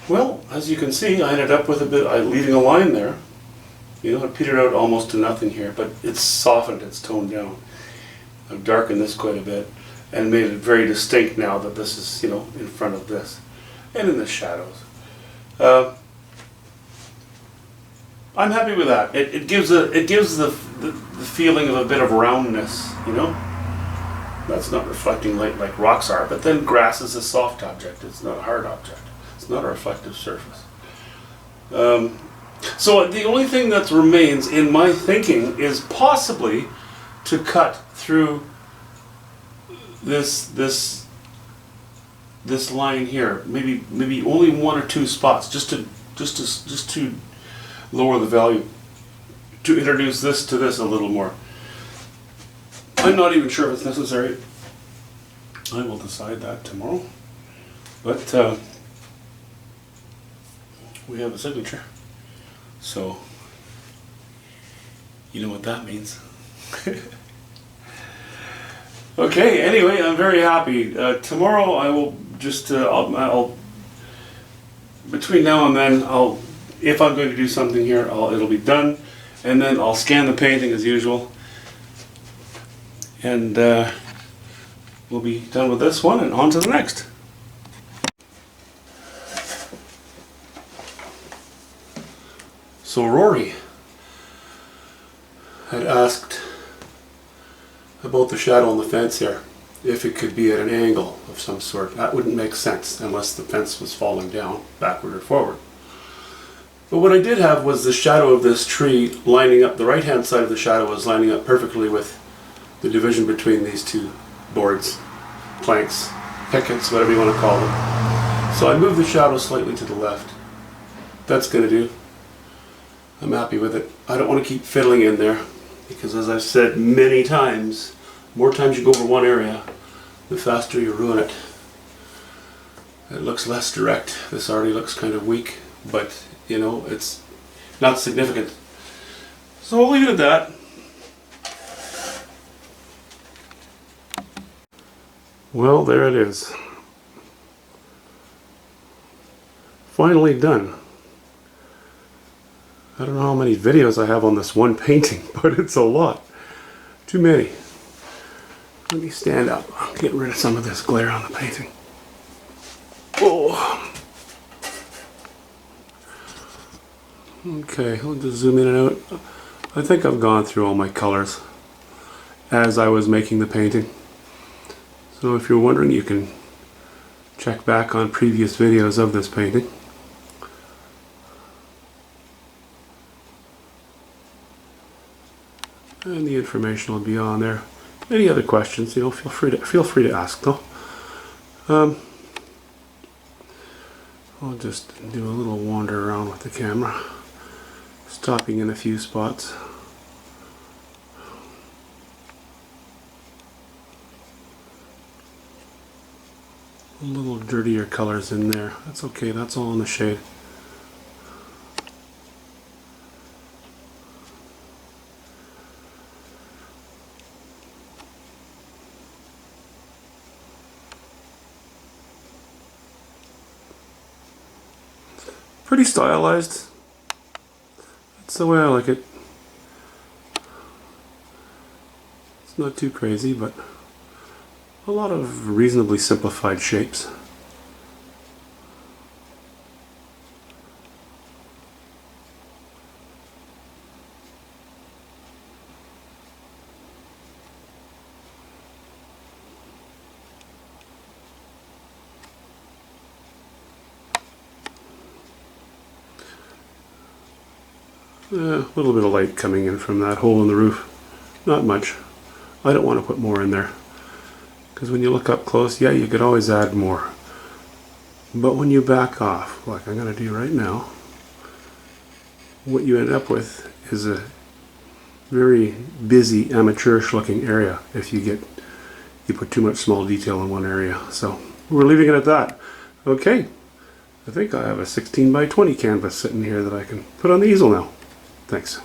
Well, as you can see, I ended up with a bit, leaving a line there. You know, it petered out almost to nothing here, but it's softened, it's toned down. I've darkened this quite a bit and made it very distinct now that this is, you know, in front of this and in the shadows. I'm happy with that. It gives the feeling of a bit of roundness, you know. That's not reflecting light like rocks are, but then grass is a soft object. It's not a hard object. It's not a reflective surface. So the only thing that remains in my thinking is possibly to cut through this line here. Maybe only one or two spots, just to lower the value, to introduce this to this a little more. I'm not even sure if it's necessary. I will decide that tomorrow. But we have a signature. So, you know what that means. Okay, anyway, I'm very happy. Tomorrow I will just, I'll between now and then, if I'm going to do something here, it'll be done. And then I'll scan the painting as usual. And we'll be done with this one and on to the next. So Rory had asked about the shadow on the fence here, if it could be at an angle of some sort. That wouldn't make sense unless the fence was falling down backward or forward. But what I did have was the shadow of this tree lining up, the right hand side of the shadow was lining up perfectly with the division between these two boards, planks, pickets, whatever you want to call them. So I moved the shadow slightly to the left. That's going to do. I'm happy with it. I don't want to keep fiddling in there because, as I've said many times, the more times you go over one area, the faster you ruin it. It looks less direct. This already looks kind of weak, but you know, it's not significant. So I'll leave it at that. Well, there it is. Finally done. I don't know how many videos I have on this one painting, but it's a lot. Too many. Let me stand up. I'll get rid of some of this glare on the painting. Oh. Okay, I'll just zoom in and out. I think I've gone through all my colors as I was making the painting. So if you're wondering, you can check back on previous videos of this painting. And the information will be on there. Any other questions, you know, feel free to ask though. I'll just do a little wander around with the camera, stopping in a few spots. A little dirtier colors in there. That's okay, that's all in the shade. Pretty stylized. That's the way I like it. It's not too crazy, but a lot of reasonably simplified shapes. A little bit of light coming in from that hole in the roof. Not much. I don't want to put more in there, because when you look up close, yeah, you could always add more. But when you back off, like I'm going to do right now, what you end up with is a very busy, amateurish looking area if you put too much small detail in one area. So we're leaving it at that. Okay, I think I have a 16 by 20 canvas sitting here that I can put on the easel now. Thanks.